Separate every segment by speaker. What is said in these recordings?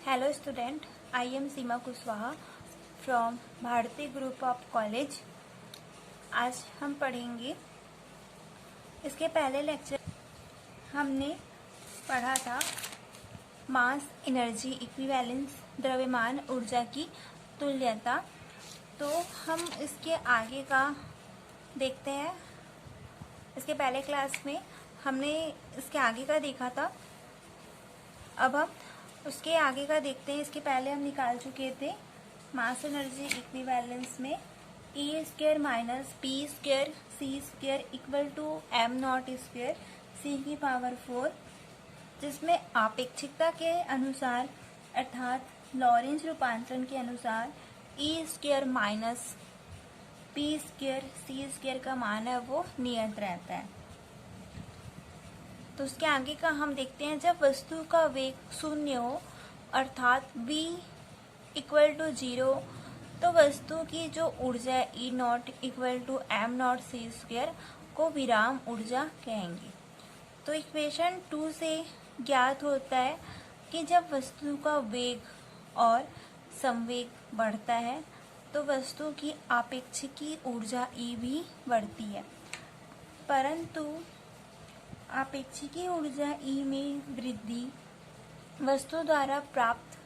Speaker 1: Hello student, I am Seema Kushwaha from Bharati group of college. आज हम पढ़ेंगे, इसके पहले लेक्चर हमने पढ़ा था मास एनर्जी इक्विवेलेंस, द्रव्यमान ऊर्जा की तुल्यता। तो हम इसके आगे का देखते हैं। इसके पहले क्लास में हमने इसके आगे का देखा था, अब हम उसके आगे का देखते हैं। इसके पहले हम निकाल चुके थे मास एनर्जी इक्विवेलेंस में E square minus P square C square equal to M not square C की पावर 4, जिसमें आपेक्षिकता के अनुसार अर्थात लॉरेंज रूपांतरण के अनुसार ई square minus P square C square का मान है वो नियत रहता है। तो उसके आगे का हम देखते हैं, जब वस्तु का वेग शून्य हो अर्थात v इक्वल टू 0, तो वस्तु की जो ऊर्जा है E not equal to M not C square को विराम ऊर्जा कहेंगे। तो इक्वेशन 2 से ज्ञात होता है कि जब वस्तु का वेग और संवेग बढ़ता है तो वस्तु की आपेक्षिकी ऊर्जा ई भी बढ़ती है, परंतु आपेक्षिकी ऊर्जा ई में वृद्धि वस्तु द्वारा प्राप्त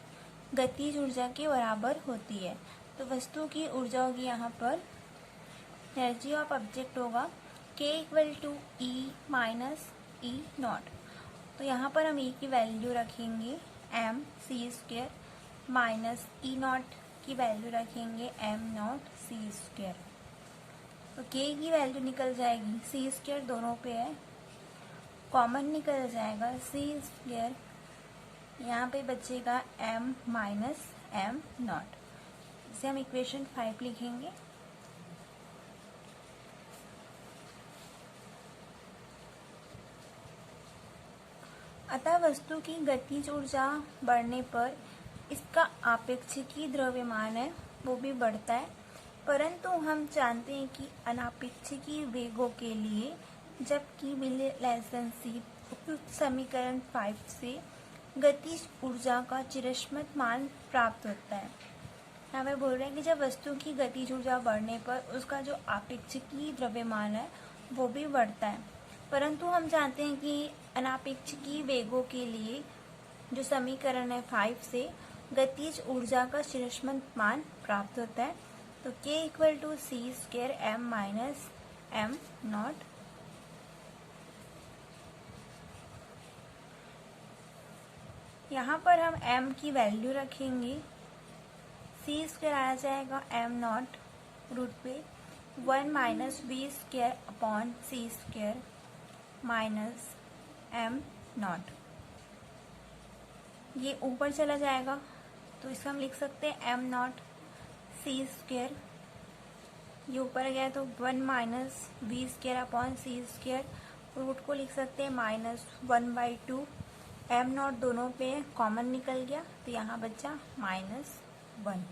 Speaker 1: गतिज ऊर्जा के बराबर होती है। तो वस्तु की ऊर्जा होगी यहाँ पर, एनर्जी ऑफ ऑब्जेक्ट होगा k equal to E minus E naught. तो यहाँ पर हम e की वैल्यू रखेंगे m C square minus E naught की वैल्यू रखेंगे m नॉट सी स्क्वायर। तो k की वैल्यू निकल जाएगी, सी स्क्वायर दोनों पे है, कॉमन निकल जाएगा, सी स्क्वायर यहाँ पे बचेगा m माइनस एम नॉट। इसे हम इक्वेशन 5 लिखेंगे। अतः वस्तु की गतिज ऊर्जा बढ़ने पर इसका आपेक्षिकी द्रव्यमान है वो भी बढ़ता है, परंतु हम जानते हैं कि अनापेक्षिकी वेगों के लिए जबकि रिलेशनशिप उपयुक्त समीकरण 5 से गतिज ऊर्जा का चिरस्मृत मान प्राप्त होता है। यहाँ पे बोल रहे हैं कि जब वस्तु की गतिज ऊर्जा बढ़ने पर उसका जो आपेक्षिकी द्रव्यमान है वो भी बढ़ता है, परंतु हम जानते हैं कि अनापेक्षिकी वेगों के लिए जो समीकरण है 5 से गतिज ऊर्जा का चिरस्मृत मान प्राप्त होता है। तो k equal to C square M minus M naught. यहाँ पर हम m की वैल्यू रखेंगे, सी स्क्वायर आ जाएगा m नॉट रूट पे 1 minus V square upon C square minus m naught. ये ऊपर चला जाएगा तो इसका हम लिख सकते हैं m नॉट सी स्क्वायर, ये ऊपर गया तो 1 minus V square upon C square, root को लिख सकते हैं माइनस 1/2, एम नॉट दोनों पे कॉमन निकल गया तो यहाँ बचा -1।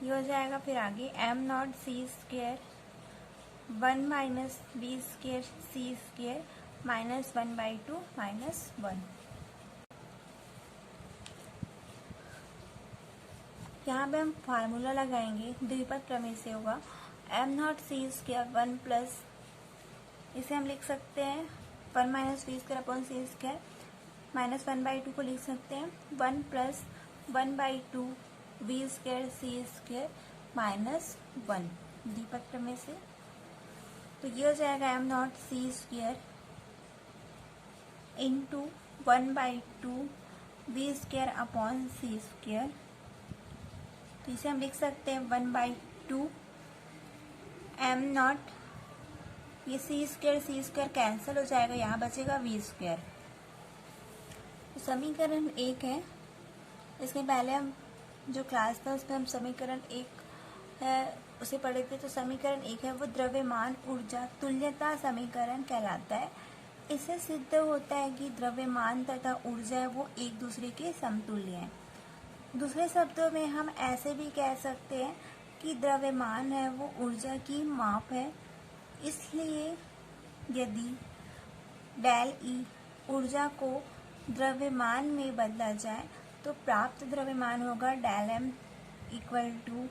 Speaker 1: ये हो जाएगा फिर आगे M not C square 1 minus B square C square minus 1/2 minus 1। यहाँ पे हम फार्मूला लगाएंगे, द्विपद प्रमेय से होगा M not C square 1 plus, इसे हम लिख सकते हैं 1 minus V square upon C square minus 1/2 को लिख सकते हैं 1 plus 1/2 V square C square minus 1 द्विपद प्रमेय से। तो ये हो जाएगा M not C square into 1/2 V square upon C square. तो इसे हम लिख सकते हैं 1/2 एम नॉट, ये सी स्क्वायर कैंसिल हो जाएगा, यहाँ बचेगा वी स्क्वायर। तो समीकरण 1 है, इसके पहले हम जो क्लास था उसमें हम समीकरण 1 है उसे पढ़े थे। तो समीकरण 1 है वो द्रव्यमान ऊर्जा तुल्यता समीकरण कहलाता है। इससे सिद्ध होता है कि द्रव्यमान तथा ऊर्जा है वो एक दूसरे के समतुल्य हैं। दूसरे शब्दों में हम ऐसे भी कह सकते हैं कि द्रव्यमान है वो ऊर्जा की माप है, इसलिए यदि डेल ई ऊर्जा को द्रव्यमान में बदला जाए तो प्राप्त द्रव्यमान होगा del M equal to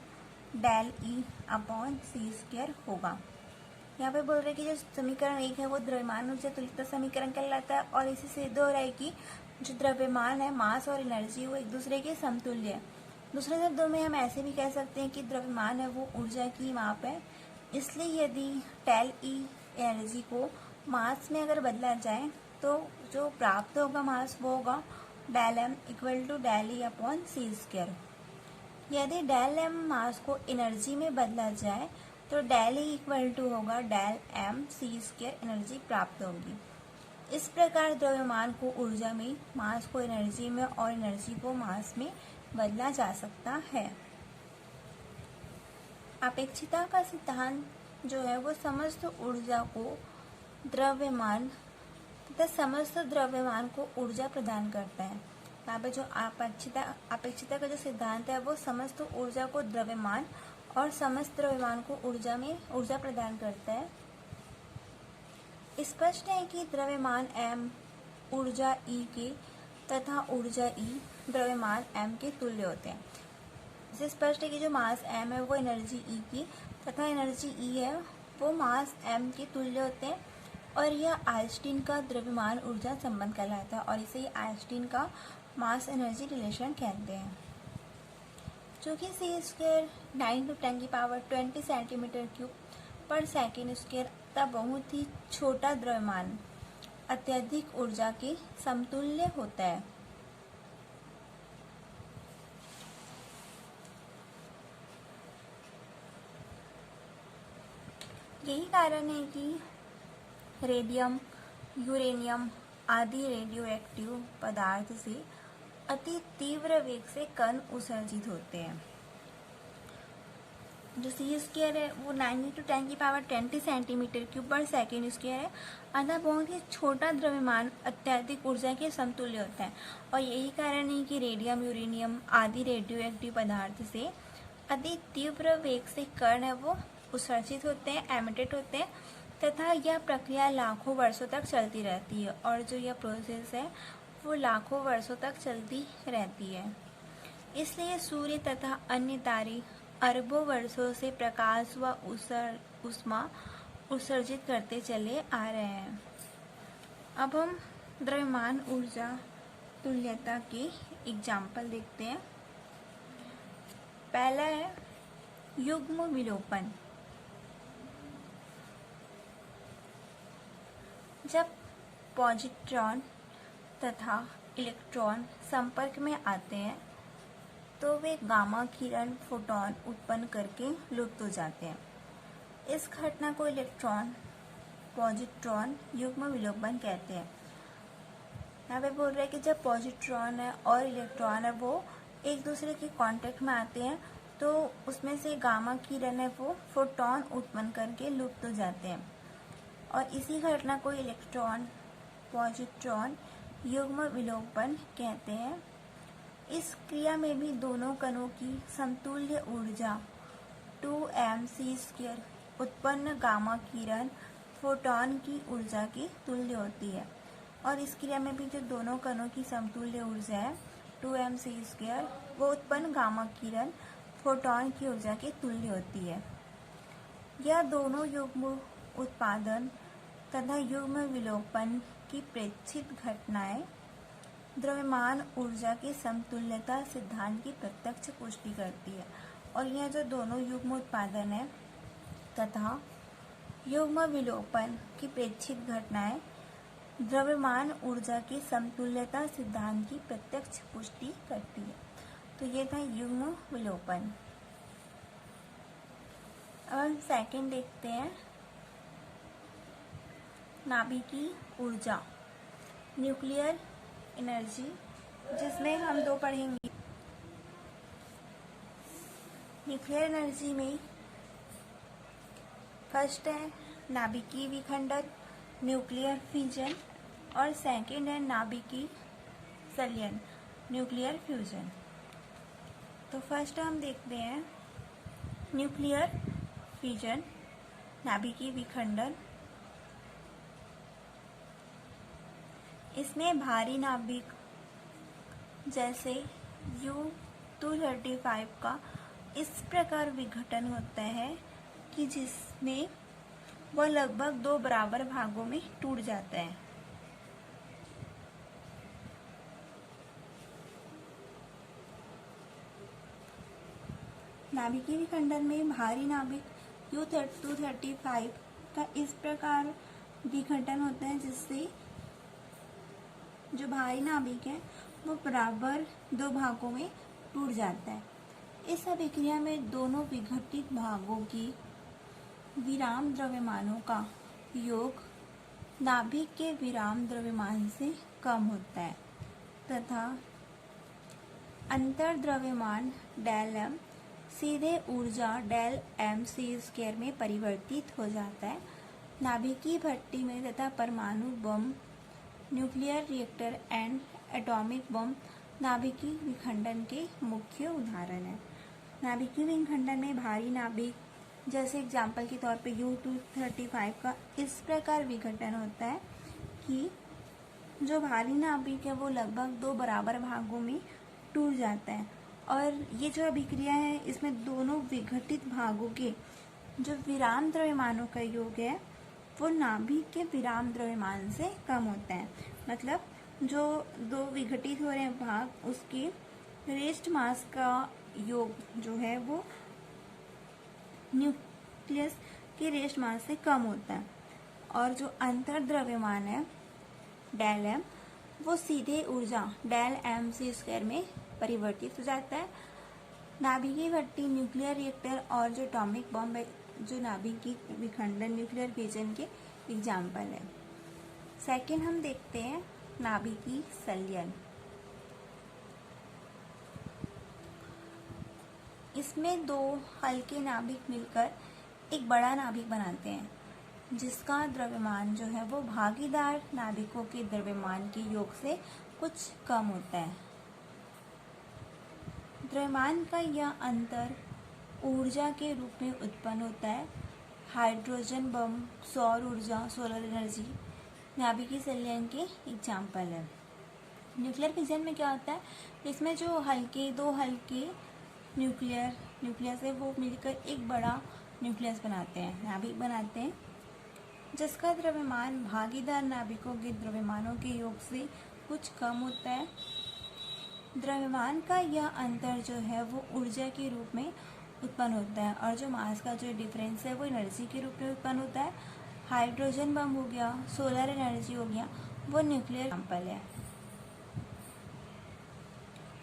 Speaker 1: del E upon C square होगा। यहाँ पे बोल रहे हैं कि जो समीकरण 1 है वो द्रव्यमान ऊर्जा तुल्यता समीकरण कहलाता है और इसी से सिद्ध हो रहा है कि जो द्रव्यमान है, मास और एनर्जी, वो एक दूसरे के समतुल्य है। दूसरे शब्दों में हम ऐसे भी कह सकते हैं कि द्रव्यमान है वो ऊर्जा की माप है, इसलिए यदि डेल ई एनर्जी को मास में अगर बदला जाए तो जो प्राप्त होगा मास वो होगा del M equal to del E upon C square. यदि डेल एम मास को एनर्जी में बदला जाए तो डेल ई इक्वल टू होगा del M C square, energy प्राप्त होगी। इस प्रकार द्रव्यमान को ऊर्जा में, मास को एनर्जी में और एनर्जी को मास में बदला जा सकता है। अपेक्षिता का सिद्धांत जो है वो समस्त ऊर्जा को द्रव्यमान तथा समस्त द्रव्यमान को ऊर्जा प्रदान करता है। यहाँ पे जो अपेक्षिता का जो सिद्धांत है वो समस्त ऊर्जा को द्रव्यमान और समस्त द्रव्यमान को ऊर्जा प्रदान करता है। स्पष्ट है कि द्रव्यमान m ऊर्जा E के तथा ऊर्जा E द्रव्यमान m के तुल्य होते हैं। इससे स्पष्ट है कि जो मास m है वो एनर्जी E की तथा एनर्जी E है वो मास m के तुल्य होते हैं और यह आइंस्टीन का द्रव्यमान ऊर्जा संबंध कहलाता है और इसे ही आइंस्टीन का मास एनर्जी रिलेशन कहते हैं। चूँकि सी स्क्वायर 9×10⁻20 सेंटीमीटर क्यूब पर सेकेंड स्क्वायर तथा बहुत ही छोटा द्रव्यमान अत्यधिक ऊर्जा के समतुल्य होता है। यही कारण है कि रेडियम, यूरेनियम आदि रेडियोएक्टिव पदार्थ से अति तीव्र वेग से कण उत्सर्जित होते हैं। जो सी स्क्वायर है वो 9×10⁻20 सेंटीमीटर क्यूब पर सेकेंड स्क्वायर है, अतः बहुत ही छोटा द्रव्यमान अत्यधिक ऊर्जा के समतुल्य होता है और यही कारण है कि रेडियम, यूरेनियम आदि रेडियोएक्टिव पदार्थ से अति तीव्र वेग से कण है वो उत्सर्जित होते हैं, एमिटेड होते हैं तथा यह प्रक्रिया लाखों वर्षों तक चलती रहती है और जो यह प्रोसेस है वो लाखों वर्षों तक चलती रहती है। इसलिए सूर्य तथा अन्य तारे अरबों वर्षों से प्रकाश व ऊष्मा उत्सर्जित करते चले आ रहे हैं। अब हम द्रव्यमान ऊर्जा तुल्यता के एग्जाम्पल देखते हैं। पहला है युग्म विलोपन। जब पॉजिट्रॉन तथा इलेक्ट्रॉन संपर्क में आते हैं तो वे गामा किरण फोटॉन उत्पन्न करके लुप्त हो जाते हैं। इस घटना को इलेक्ट्रॉन पॉजिट्रॉन युग्म विलोपन कहते हैं। यहाँ पे बोल रहे हैं कि जब पॉजिट्रॉन है और इलेक्ट्रॉन है वो एक दूसरे के कांटेक्ट में आते हैं तो उसमें से गामा किरण है वो फोटॉन उत्पन्न करके लुप्त हो जाते हैं और इसी घटना को इलेक्ट्रॉन पॉजिट्रॉन युग्म विलोपन कहते हैं। इस क्रिया में भी दोनों कणों की समतुल्य ऊर्जा 2mc² उत्पन्न गामा किरण फोटॉन की ऊर्जा की तुल्य होती है और इस क्रिया में भी जो दोनों कणों की समतुल्य ऊर्जा है 2mc² वो उत्पन्न गामा किरण फोटॉन की ऊर्जा की तुल्य होती है। यह दोनों युग्म उत्पादन तथा युग्म विलोपन की प्रेक्षित घटनाएं द्रव्यमान ऊर्जा की समतुल्यता सिद्धांत की प्रत्यक्ष पुष्टि करती है और यह जो दोनों युग्म उत्पादन है तथा युग्म विलोपन की प्रेक्षित घटनाएं द्रव्यमान ऊर्जा की समतुल्यता सिद्धांत की प्रत्यक्ष पुष्टि करती है। तो ये था युग्म विलोपन। अब हम सेकंड देखते हैं नाभिकीय ऊर्जा, न्यूक्लियर एनर्जी, जिसमें हम दो पढ़ेंगे। न्यूक्लियर एनर्जी में फर्स्ट है नाभिकीय विखंडन, न्यूक्लियर फ्यूजन और सेकंड है नाभिकीय संलयन, न्यूक्लियर फ्यूजन। तो फर्स्ट हम देखते हैं न्यूक्लियर फ्यूजन, नाभिकीय विखंडन। इसमें भारी नाभिक जैसे U-235 का इस प्रकार विघटन होता है कि जिसमें वह लगभग 2 बराबर भागों में टूट जाता है। नाभिकीय विखंडन में भारी नाभिक U-235 का इस प्रकार विघटन होता है जिससे जो भारी नाभिक है वो बराबर 2 भागों में टूट जाता है। इस अभिक्रिया में दोनों विघटित भागों की विराम द्रव्यमानों का योग नाभिक के विराम द्रव्यमान से कम होता है तथा अंतर द्रव्यमान डेल एम सीधे ऊर्जा डेल एम सी स्क्वायर में परिवर्तित हो जाता है। नाभिकीय भट्टी में तथा परमाणु bomb, nuclear reactor and atomic bomb नाभिकीय विखंडन के मुख्य उदाहरण हैं। नाभिकीय विखंडन में भारी नाभिक जैसे एग्जाम्पल के तौर पे U-235 का इस प्रकार विघटन होता है कि जो भारी नाभिक है वो लगभग 2 बराबर भागों में टूट जाता है और ये जो अभिक्रिया है इसमें दोनों विघटित भागों के जो विराम द्रव्यमानों का योग है वो नाभिक के विराम द्रव्यमान से कम होता है। मतलब जो दो विघटित हो रहे हैं भाग उसके रेस्ट मास का योग जो है वो न्यूक्लियस के रेस्ट मास से कम होता है और जो अंतर द्रव्यमान है डेल एम वो सीधे ऊर्जा डेल एम सी स्क्वायर में परिवर्तित हो जाता है। नाभिकीय भट्टी, न्यूक्लियर रिएक्टर और जो एटॉमिक बम जो नाभिकीय विखंडन न्यूक्लियर फिजन के एग्जाम्पल है। सेकंड हम देखते हैं नाभिकीय संलयन। इसमें 2 हल्के नाभिक मिलकर एक बड़ा नाभिक बनाते हैं जिसका द्रव्यमान जो है वो भागीदार नाभिकों के द्रव्यमान के योग से कुछ कम होता है। द्रव्यमान का यह अंतर ऊर्जा के रूप में उत्पन्न होता है। हाइड्रोजन बम, सौर ऊर्जा, सोलर एनर्जी नाभिकीय संलयन के एग्जाम्पल है। न्यूक्लियर फिजन में क्या होता है, इसमें जो दो हल्के न्यूक्लियस है वो मिलकर एक बड़ा न्यूक्लियस बनाते हैं, नाभिक बनाते हैं जिसका द्रव्यमान भागीदार नाभिकों के द्रव्यमानों के योग से कुछ कम होता है। द्रव्यमान का यह अंतर जो है वो ऊर्जा के रूप में उत्पन्न होता है और जो मास का जो डिफरेंस है वो एनर्जी के रूप में उत्पन्न होता है। हाइड्रोजन बम हो गया, सोलर एनर्जी हो गया, वो न्यूक्लियर एग्जाम्पल है।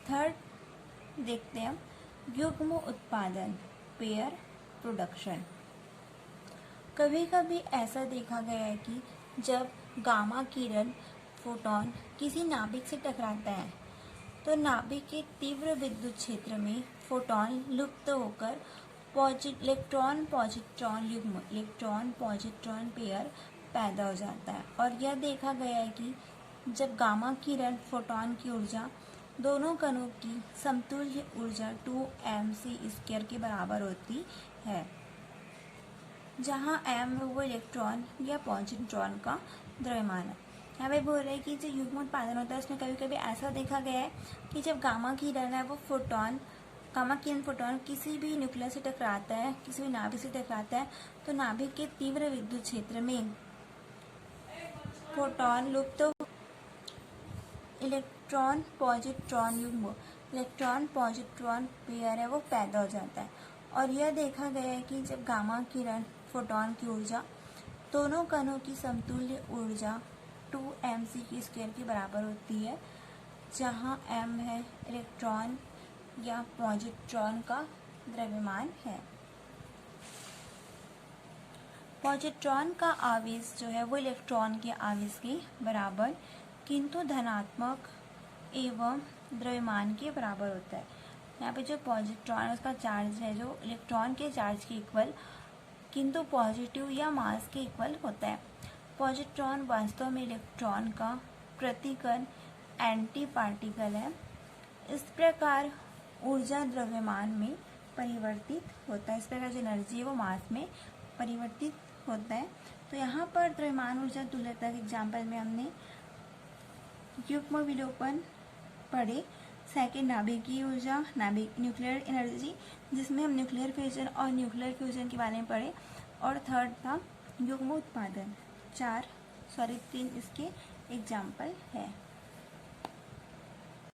Speaker 1: थर्ड देखते हैं युग्म उत्पादन, पेयर प्रोडक्शन। कभी कभी ऐसा देखा गया है कि जब गामा किरण फोटॉन किसी नाभिक से टकराता है तो नाभिक के तीव्र विद्युत क्षेत्र में फोटॉन लुप्त होकर इलेक्ट्रॉन पॉजिट्रॉन युग्म, इलेक्ट्रॉन पॉजिट्रॉन पेयर पैदा हो जाता है। और यह देखा गया है कि जब गामा किरण फोटॉन की ऊर्जा दोनों कणों की समतुल्य ऊर्जा 2mc² के बराबर होती है, जहां m वो इलेक्ट्रॉन या पॉजिट्रॉन का द्रव्यमान है। यहाँ पे बोल रहे हैं कि जो युग्म उत्पादन होता है उसमें कभी कभी ऐसा देखा गया है कि जब गामा किरण है वो गामा किरण फोटॉन किसी भी न्यूक्लियस से टकराता है, किसी भी नाभिक से टकराता है तो नाभिक के तीव्र विद्युत क्षेत्र में फोटॉन लुप्त इलेक्ट्रॉन पॉजिट्रॉन युग्म, इलेक्ट्रॉन पॉजिट्रॉन पेयर है वो पैदा हो जाता है। और यह देखा गया है कि जब गामा किरण फोटॉन की ऊर्जा दोनों कणों की समतुल्य ऊर्जा 2mc² के बराबर होती है, जहां m है इलेक्ट्रॉन या पॉजिट्रॉन का द्रव्यमान है। पॉजिट्रॉन का आवेश जो है वो इलेक्ट्रॉन के आवेश के बराबर किंतु धनात्मक एवं द्रव्यमान के बराबर होता है। यहाँ पे जो पॉजिट्रॉन है उसका चार्ज है जो इलेक्ट्रॉन के चार्ज के इक्वल किंतु पॉजिटिव या मास के इक्वल होता है। पॉजिट्रॉन वास्तव में इलेक्ट्रॉन का प्रतिकण एंटी पार्टिकल है। इस प्रकार ऊर्जा द्रव्यमान में परिवर्तित होता है, इस प्रकार जो एनर्जी है वो मास में परिवर्तित होता है। तो यहाँ पर द्रव्यमान ऊर्जा तुल्यता के एग्जाम्पल में हमने युग्म विलोपन पढ़े। सेकेंड नाभिकीय ऊर्जा, न्यूक्लियर एनर्जी, जिसमें हम न्यूक्लियर फिजन और न्यूक्लियर फ्यूजन के बारे में पढ़े। और थर्ड था युग्म उत्पादन। 3 इसके एग्जाम्पल है।